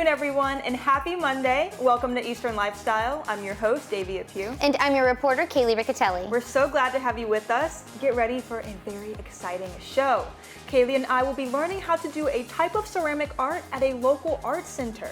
afternoon, everyone, and happy Monday. Welcome to Eastern Lifestyle. I'm your host, Davia Pugh. And I'm your reporter, Kaylee Riccatelli. We're so glad to have you with us. Get ready for a very exciting show. Kaylee and I will be learning how to do a type of ceramic art at a local art center.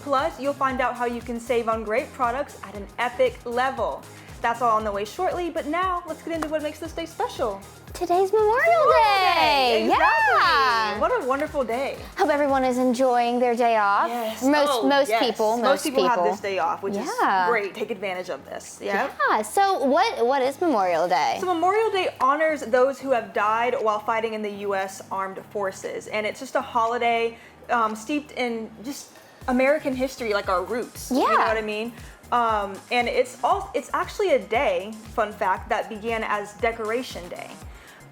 Plus, you'll find out how you can save on great products at an epic level. That's all on the way shortly, but now let's get into what makes this day special. Today's Memorial Day. Exactly. Yeah. What a wonderful day. Hope everyone is enjoying their day off. Yes. Most people have this day off, which is great. Take advantage of this. Yep. Yeah. So what is Memorial Day? So Memorial Day honors those who have died while fighting in the U.S. Armed Forces, and it's just a holiday steeped in just American history, like our roots. Yeah. You know what I mean? And it's actually a day, fun fact, that began as Decoration Day.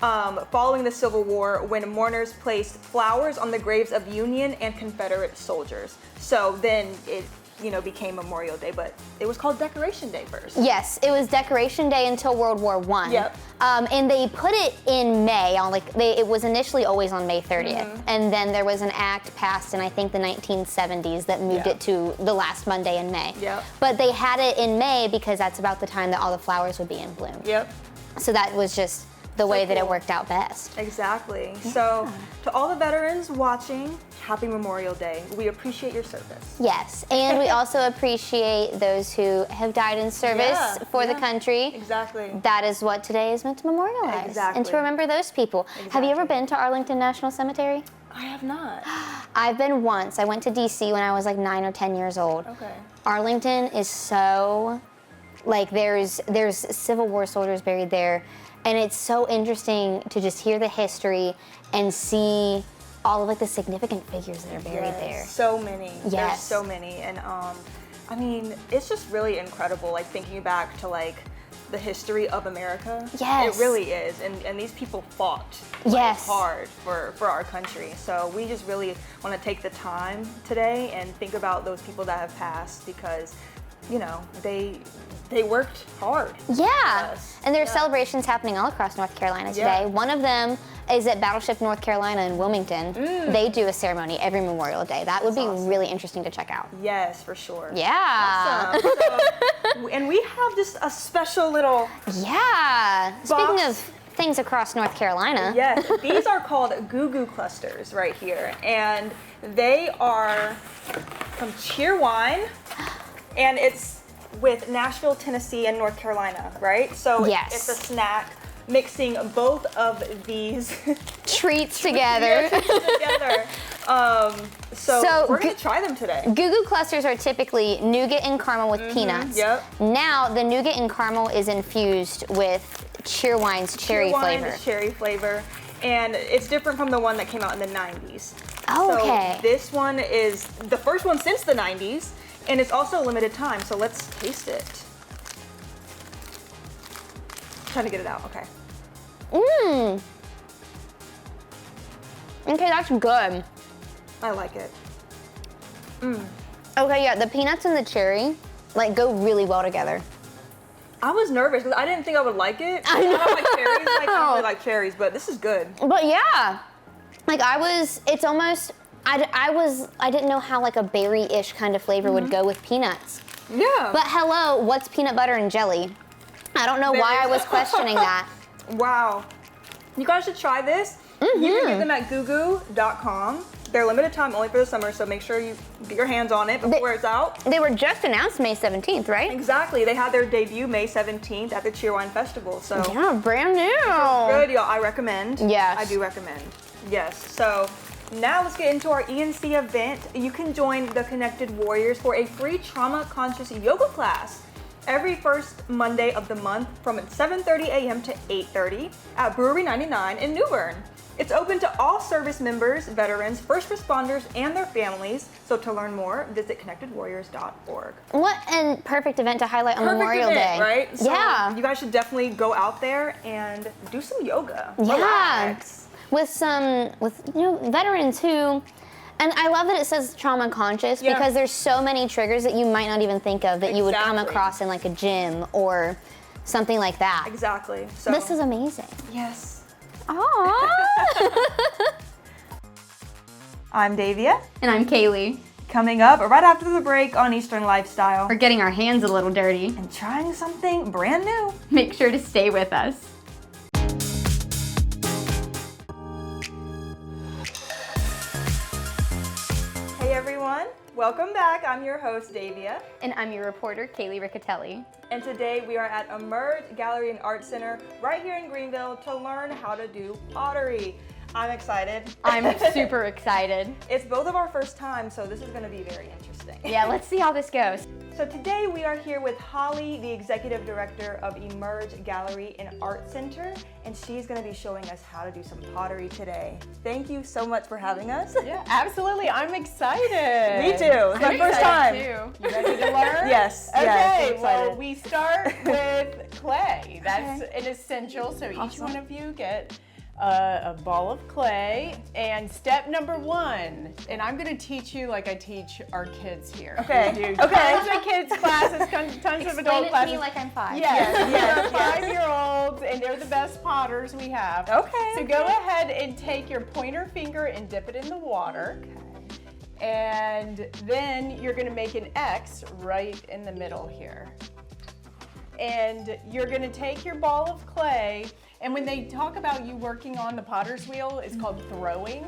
Following the Civil War, when mourners placed flowers on the graves of Union and Confederate soldiers. So then it, became Memorial Day, but it was called Decoration Day first. Yes, it was Decoration Day until World War I. Yep. And they put it in May, it was initially always on May 30th. And then there was an act passed in, I think, the 1970s that moved it to the last Monday in May. Yep. But they had it in May because that's about the time that all the flowers would be in bloom. Yep. So that was just the way that it cool. worked out best. Exactly. Yeah. So to all the veterans watching, happy Memorial Day. We appreciate your service. Yes, and we also appreciate those who have died in service for the country. Exactly. That is what today is meant to memorialize. Exactly. And to remember those people. Exactly. Have you ever been to Arlington National Cemetery? I have not. I've been once. I went to DC when I was like 9 or 10 years old. Okay. Arlington is so, there's Civil War soldiers buried there. And it's so interesting to just hear the history and see all of the significant figures that are buried there. So many. Yes. There's so many. And I mean, it's just really incredible, thinking back to the history of America. Yes. It really is. And these people fought hard for our country. So we just really want to take the time today and think about those people that have passed because, they worked hard. Yeah, and there's celebrations happening all across North Carolina today. One of them is at Battleship North Carolina in Wilmington. They do a ceremony every Memorial Day. That would be really interesting to check out. Yes, for sure. Yeah. Awesome. So, and we have just a special little Speaking of things across North Carolina. Yes, these are called Goo clusters right here. And they are from Cheerwine. And it's with Nashville, Tennessee, and North Carolina, right? So it's a snack mixing both of these treats together. So we're gonna try them today. Goo clusters are typically nougat and caramel with peanuts. Yep. Now the nougat and caramel is infused with Cheerwine's cherry flavor. Cherry flavor. And it's different from the one that came out in the 90s. Oh, okay. So this one is the first one since the 90s. And it's also a limited time, so let's taste it. Trying to get it out, okay. Okay, that's good. I like it. Okay, yeah, the peanuts and the cherry, go really well together. I was nervous because I didn't think I would like it. I know. I don't like cherries, I don't really like cherries, but this is good. But yeah, it's almost, I didn't know how a berry-ish kind of flavor would go with peanuts. Yeah. But hello, what's peanut butter and jelly? I don't know why I was questioning that. Wow. You guys should try this. You can get them at googoo.com. They're limited time only for the summer, so make sure you get your hands on it before it's out. They were just announced May 17th, right? Exactly. They had their debut May 17th at the Cheerwine Festival. So yeah, brand new. Good, y'all. I recommend. Yes. I do recommend. Yes. So now let's get into our ENC event. You can join the Connected Warriors for a free trauma-conscious yoga class every first Monday of the month from 7:30 a.m. to 8:30 at Brewery 99 in New Bern. It's open to all service members, veterans, first responders, and their families. So to learn more, visit connectedwarriors.org. What a perfect event to highlight on Memorial Day. Right? So yeah. You guys should definitely go out there and do some yoga. Yeah. Relax. With veterans who, and I love that it says trauma conscious because there's so many triggers that you might not even think of that you would come across in a gym or something like that. Exactly. So this is amazing. Yes. Aww. I'm Davia. And I'm Kaylee. Coming up right after the break on Eastern Lifestyle. We're getting our hands a little dirty. And trying something brand new. Make sure to stay with us. Hey everyone, welcome back. I'm your host, Davia. And I'm your reporter, Kaylee Riccatelli. And today we are at Emerge Gallery and Art Center right here in Greenville to learn how to do pottery. I'm excited. I'm super excited. It's both of our first time, so this is going to be very interesting. Yeah, let's see how this goes. So today we are here with Holly, the Executive Director of Emerge Gallery and Art Center, and she's going to be showing us how to do some pottery today. Thank you so much for having us. Yeah, absolutely. I'm excited. Me too. It's my first time. You ready to learn? Yes. Okay, yes, I'm well, excited. we start with clay. That's Okay. an essential, so each Awesome. one of you get a ball of clay. And step number one, and I'm going to teach you like I teach our kids here. Okay. We do Okay. tons of kids classes, tons of Explain adult it to classes. me like I'm 5. Yes, Yes, they're yes. 5-year-olds, and they're the best potters we have. Okay. So go ahead and take your pointer finger and dip it in the water. And then you're going to make an X right in the middle here. And you're going to take your ball of clay, and when they talk about you working on the potter's wheel, it's called throwing.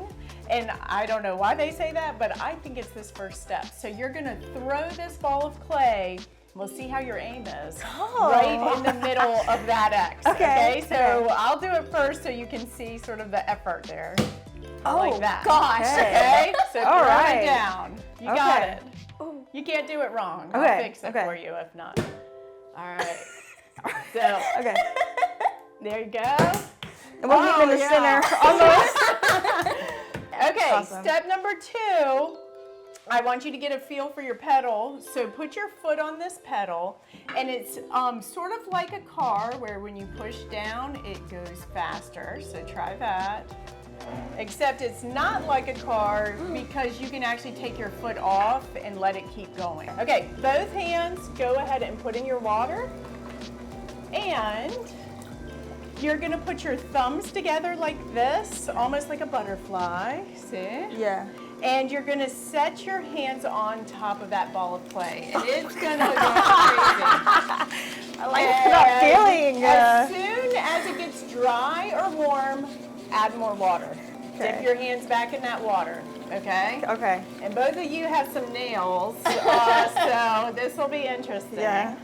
And I don't know why they say that, but I think it's this first step. So you're going to throw this ball of clay. We'll see how your aim is. Right in the middle of that X. Okay. So Okay. I'll do it first so you can see sort of the effort there. Oh, Like that. gosh. Okay. So All throw right. it down. You got Okay. it. You can't do it wrong. Okay, I'll fix it okay. for you if not. All right. So Okay. there you go. And we'll meet in the yeah. center. Almost. Okay, Awesome. step number 2, I want you to get a feel for your pedal. So put your foot on this pedal, and it's sort of like a car where when you push down, it goes faster. So try that. Except it's not like a car because you can actually take your foot off and let it keep going. Okay, both hands, go ahead and put in your water. And you're gonna put your thumbs together like this, almost like a butterfly, see? Yeah. And you're gonna set your hands on top of that ball of clay. And it's gonna go crazy. I like that feeling. As soon as it gets dry or warm, add more water. Okay. Dip your hands back in that water, okay? Okay. And both of you have some nails, so this will be interesting. Yeah.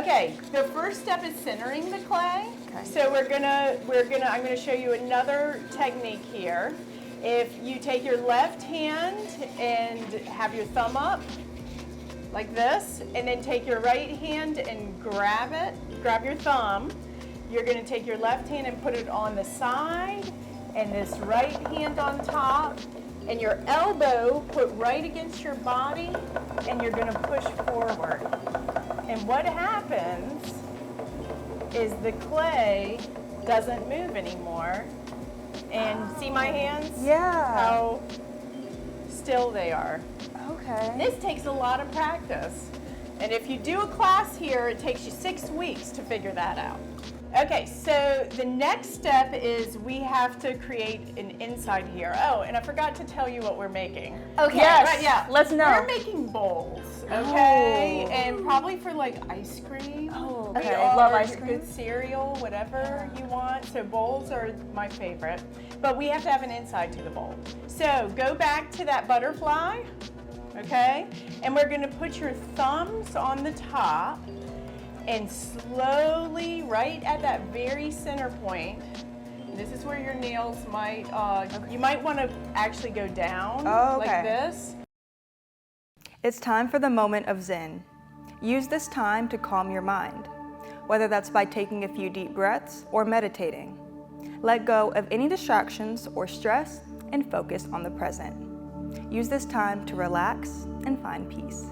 Okay, the first step is centering the clay. Okay. So I'm gonna show you another technique here. If you take your left hand and have your thumb up, like this, and then take your right hand and grab your thumb. You're gonna take your left hand and put it on the side, and this right hand on top, and your elbow put right against your body, and you're gonna push forward. And what happens is the clay doesn't move anymore. And see my hands? Yeah. How still they are. Okay. This takes a lot of practice. And if you do a class here, it takes you 6 weeks to figure that out. Okay, so the next step is we have to create an inside here. Oh, and I forgot to tell you what we're making. Okay. Yes. Right, yeah. Let's know. We're making bowls, okay? Oh. And probably for like ice cream. Oh, We okay. are Love ice your cream. Good cereal, whatever you want. So bowls are my favorite. But we have to have an inside to the bowl. So go back to that butterfly, okay? And we're gonna put your thumbs on the top and slowly, right at that very center point, this is where your nails might, you might want to actually go down like this. It's time for the moment of Zen. Use this time to calm your mind, whether that's by taking a few deep breaths or meditating. Let go of any distractions or stress and focus on the present. Use this time to relax and find peace.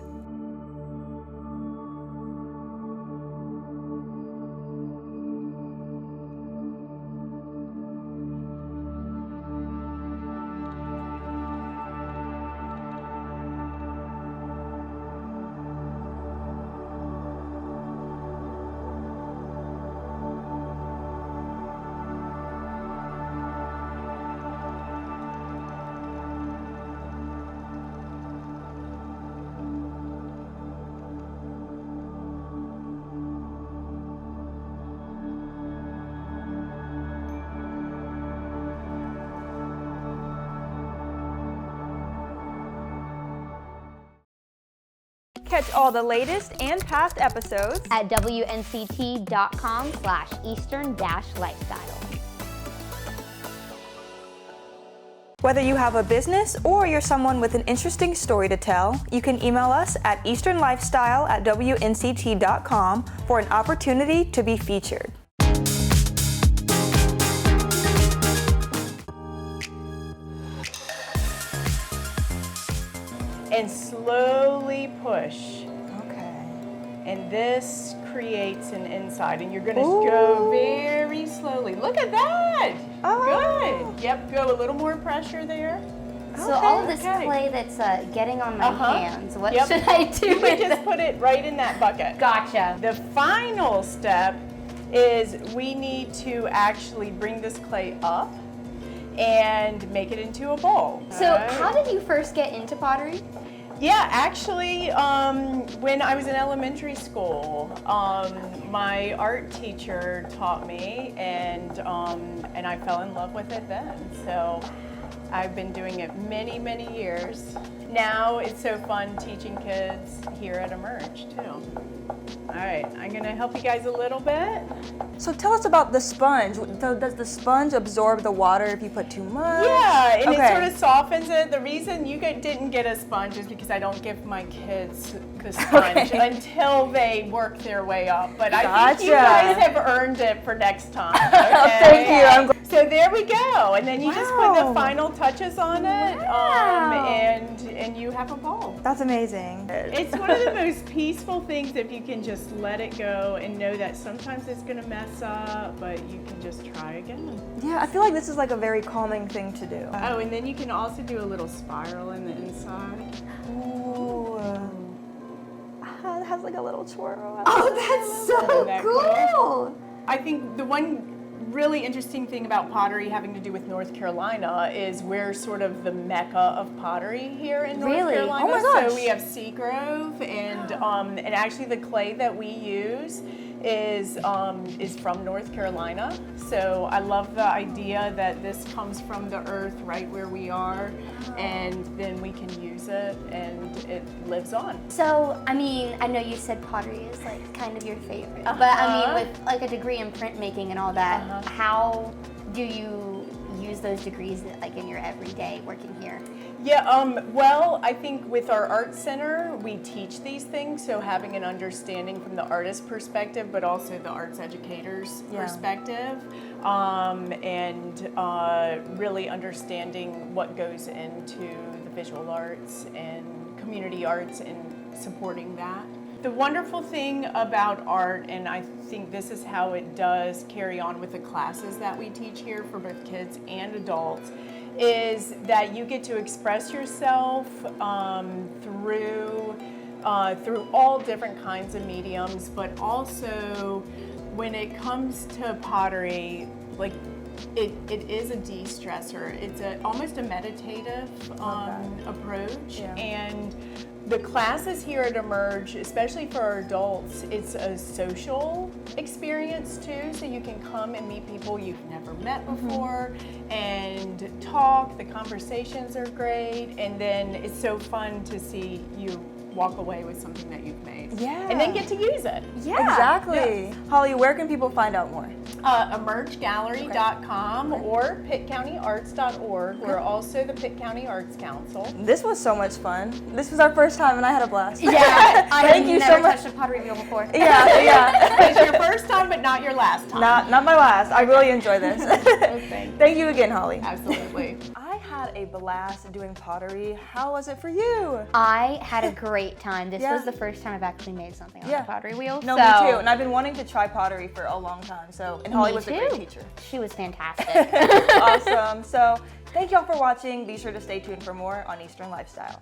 catch all the latest and past episodes at WNCT.com/Eastern-Lifestyle. Whether you have a business or you're someone with an interesting story to tell, you can email us at easternlifestyle@WNCT.com for an opportunity to be featured. And slowly push. Okay. And this creates an inside, and you're gonna go very slowly. Look at that! Oh. Good. Yep, go a little more pressure there. So all of this clay that's getting on my hands, what should I do You with can just it? put it right in that bucket. Gotcha. The final step is we need to actually bring this clay up and make it into a bowl. So how did you first get into pottery? Yeah, actually, when I was in elementary school, my art teacher taught me, and I fell in love with it then. So I've been doing it many, many years. Now it's so fun teaching kids here at Emerge too. All right, I'm gonna help you guys a little bit. So tell us about the sponge. So does the sponge absorb the water if you put too much? Yeah, and Okay. it sort of softens it. The reason you didn't get a sponge is because I don't give my kids the sponge until they work their way up. But I think you Gotcha. guys have earned it for next time. Okay? Thank you. I'm So there we go, and then you just put the Wow. final touches on it, and you have a bowl. That's amazing. It's one of the most peaceful things if you can just let it go and know that sometimes it's gonna mess up, but you can just try again. Yeah, I feel like this is like a very calming thing to do. Oh, and then you can also do a little spiral in the inside. Ooh. It has like a little twirl. Oh, that's so Isn't that cool. I think the one really interesting thing about pottery having to do with North Carolina is we're sort of the mecca of pottery here in North Really? Carolina. Oh my gosh. So we have Seagrove, and actually the clay that we use is from North Carolina. So I love the idea that this comes from the earth right where we are, and then we can use it and it lives on. So, I mean, I know you said pottery is like kind of your favorite, but I mean, with like a degree in printmaking and all that, how do you use those degrees like in your everyday working here? Yeah, well, I think with our art center, we teach these things, so having an understanding from the artist perspective, but also the arts educator's perspective, and really understanding what goes into the visual arts and community arts and supporting that. The wonderful thing about art, and I think this is how it does carry on with the classes that we teach here for both kids and adults, is that you get to express yourself through all different kinds of mediums, but also when it comes to pottery, like it is a de-stressor. It's almost a meditative approach, and the classes here at Emerge, especially for our adults, it's a social experience too, so you can come and meet people you've never met before and talk. The conversations are great, and then it's so fun to see you walk away with something that you've made. Yeah. And then get to use it. Yeah. Exactly. Holly, where can people find out more? emergegallery.com or pittcountyarts.org. We're also the Pitt County Arts Council. This was so much fun. This was our first time and I had a blast. Yeah, I Thank have you never so much. touched a pottery wheel before. Yeah. It's your first time, but not your last time. Not my last. I really enjoy this. Thank you again, Holly. Absolutely. I had a blast doing pottery. How was it for you? I had a great time. This Yeah. was the first time I've actually made something on Yeah. a pottery wheel. No, so me too. And I've been wanting to try pottery for a long time. So, and Holly Me was a great too. teacher. She was fantastic. Awesome. So, thank y'all for watching. Be sure to stay tuned for more on Eastern Lifestyle.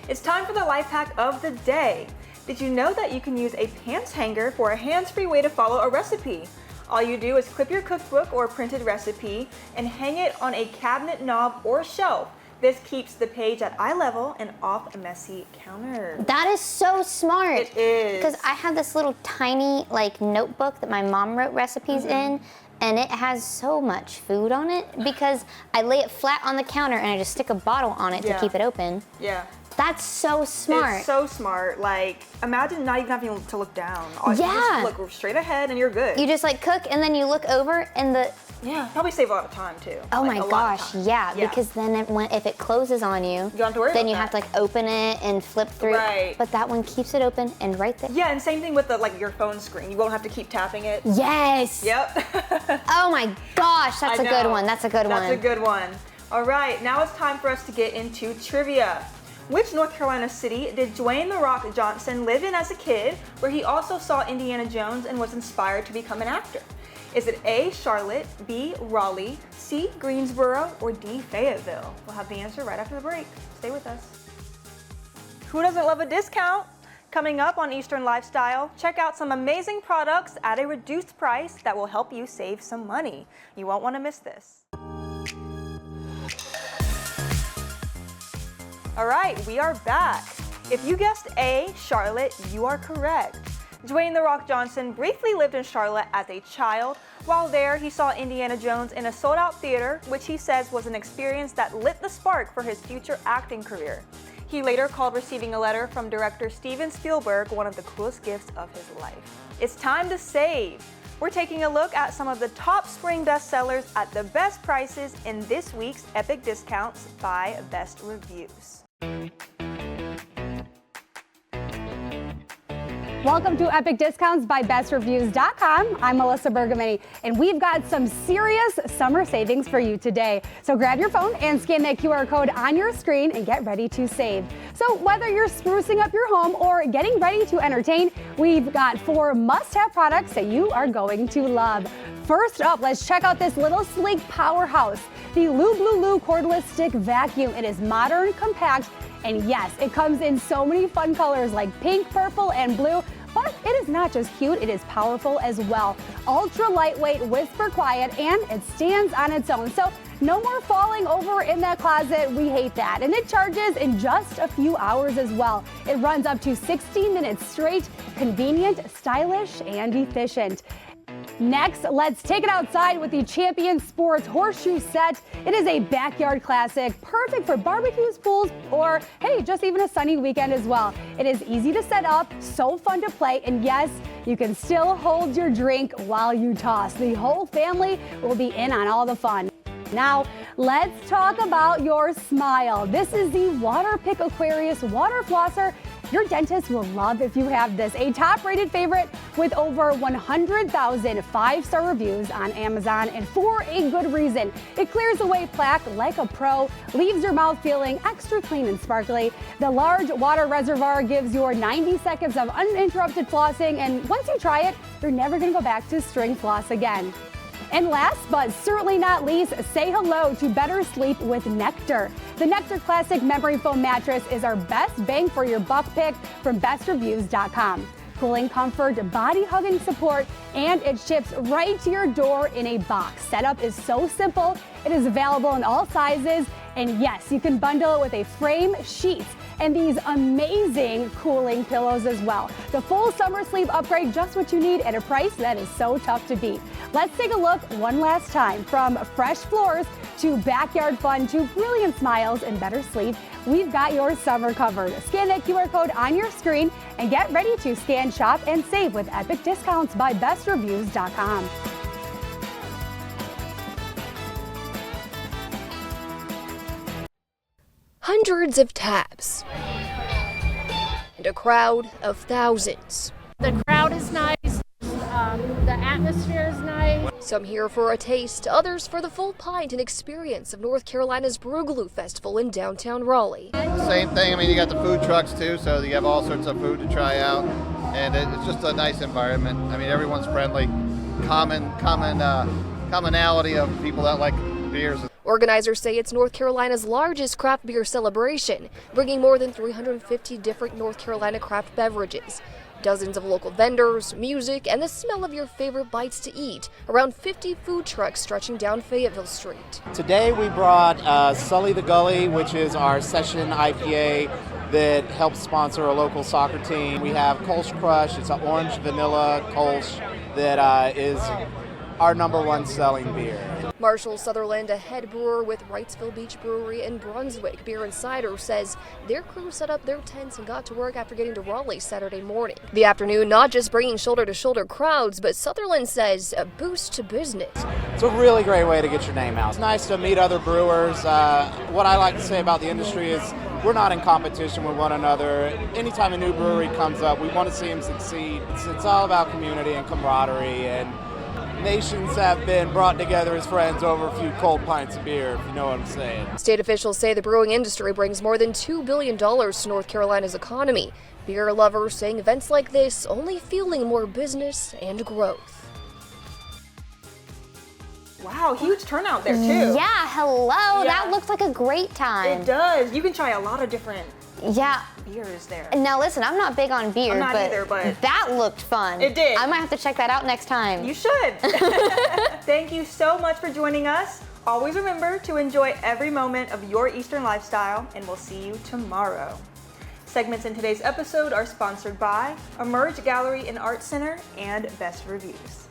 It's time for the life hack of the day. Did you know that you can use a pants hanger for a hands-free way to follow a recipe? All you do is clip your cookbook or printed recipe and hang it on a cabinet knob or shelf. This keeps the page at eye level and off a messy counter. That is so smart. It is. Because I have this little tiny like notebook that my mom wrote recipes in, and it has so much food on it because I lay it flat on the counter and I just stick a bottle on it to Yeah. keep it open. Yeah. That's so smart. It's so smart. Like, imagine not even having to look down. You Yeah. just look straight ahead and you're good. You just like cook and then you look over and the. Yeah, probably save a lot of time too. Oh Like, my a lot of gosh, time. yeah, because then if it closes on you, don't have to worry then about you that. have to like open it and flip through. Right. But that one keeps it open and right there. Yeah, and same thing with the like your phone screen. You won't have to keep tapping it. Yes. Yep. Oh my gosh, that's a good one. That's a good one. That's a good one. All right, now it's time for us to get into trivia. Which North Carolina city did Dwayne "The Rock" Johnson live in as a kid, where he also saw Indiana Jones and was inspired to become an actor? Is it A, Charlotte, B, Raleigh, C, Greensboro, or D, Fayetteville? We'll have the answer right after the break. Stay with us. Who doesn't love a discount? Coming up on Eastern Lifestyle, check out some amazing products at a reduced price that will help you save some money. You won't want to miss this. All right, we are back. If you guessed A, Charlotte, you are correct. Dwayne "The Rock" Johnson briefly lived in Charlotte as a child. While there, he saw Indiana Jones in a sold-out theater, which he says was an experience that lit the spark for his future acting career. He later called receiving a letter from director Steven Spielberg one of the coolest gifts of his life. It's time to save. We're taking a look at some of the top spring bestsellers at the best prices in this week's Epic Discounts by Best Reviews. Welcome to Epic Discounts by BestReviews.com. I'm Melissa Bergamini, and we've got some serious summer savings for you today. So grab your phone and scan that QR code on your screen and get ready to save. So whether you're sprucing up your home or getting ready to entertain, we've got 4 must-have products that you are going to love. First up, let's check out this little sleek powerhouse, the Lou cordless stick vacuum. It is modern, compact, and yes, it comes in so many fun colors like pink, purple, and blue. But it is not just cute, it is powerful as well. Ultra lightweight, whisper quiet, and it stands on its own. So no more falling over in that closet. We hate that. And it charges in just a few hours as well. It runs up to 16 minutes straight, convenient, stylish, and efficient. Next, let's take it outside with the Champion Sports Horseshoe Set. It is a backyard classic, perfect for barbecues, pools, or hey, just even a sunny weekend as well. It is easy to set up, so fun to play, and yes, you can still hold your drink while you toss. The whole family will be in on all the fun. Now, let's talk about your smile. This is the Waterpik Aquarius Water Flosser. Your dentist will love if you have this. A top-rated favorite with over 100,000 5-star reviews on Amazon, and for a good reason. It clears away plaque like a pro, leaves your mouth feeling extra clean and sparkly. The large water reservoir gives you 90 seconds of uninterrupted flossing, and once you try it, you're never gonna go back to string floss again. And last but certainly not least, say hello to better sleep with Nectar. The Nectar Classic Memory Foam Mattress is our best bang for your buck pick from BestReviews.com. Cooling comfort, body hugging support, and it ships right to your door in a box. Setup is so simple. It is available in all sizes. And yes, you can bundle it with a frame, sheets, and these amazing cooling pillows as well. The full summer sleep upgrade, just what you need at a price that is so tough to beat. Let's take a look one last time. From fresh floors to backyard fun to brilliant smiles and better sleep, we've got your summer covered. Scan that QR code on your screen and get ready to scan, shop, and save with Epic Discounts by BestReviews.com. Hundreds of taps and a crowd of thousands. The crowd is nice, the atmosphere is nice. Some here for a taste, others for the full pint and experience of North Carolina's Broogaloo Festival in downtown Raleigh. Same thing, I mean, you got the food trucks too, so you have all sorts of food to try out, and it's just a nice environment. I mean, everyone's friendly, commonality of people that like beers. Organizers say it's North Carolina's largest craft beer celebration, bringing more than 350 different North Carolina craft beverages. Dozens of local vendors, music, and the smell of your favorite bites to eat. Around 50 food trucks stretching down Fayetteville Street. Today we brought Sully the Gully, which is our session IPA that helps sponsor a local soccer team. We have Kolsch Crush, it's an orange vanilla Kolsch that is our #1 selling beer. Marshall Sutherland, a head brewer with Wrightsville Beach Brewery in Brunswick Beer and Cider, says their crew set up their tents and got to work after getting to Raleigh Saturday morning. The afternoon not just bringing shoulder-to-shoulder crowds, but Sutherland says a boost to business. It's a really great way to get your name out. It's nice to meet other brewers. What I like to say about the industry is we're not in competition with one another. Anytime a new brewery comes up, we want to see them succeed. It's all about community and camaraderie, and nations have been brought together as friends over a few cold pints of beer, if you know what I'm saying. State officials say the brewing industry brings more than $2 billion to North Carolina's economy. Beer lovers saying events like this only fueling more business and growth. Wow, huge turnout there too. Yeah, hello. That looks like a great time. It does. You can try a lot of different beers there. Now listen, I'm not big on beer, I'm not either, but that looked fun. It did. I might have to check that out next time. You should. Thank you so much for joining us. Always remember to enjoy every moment of your Eastern lifestyle, and we'll see you tomorrow. Segments in today's episode are sponsored by Emerge Gallery and Art Center and Best Reviews.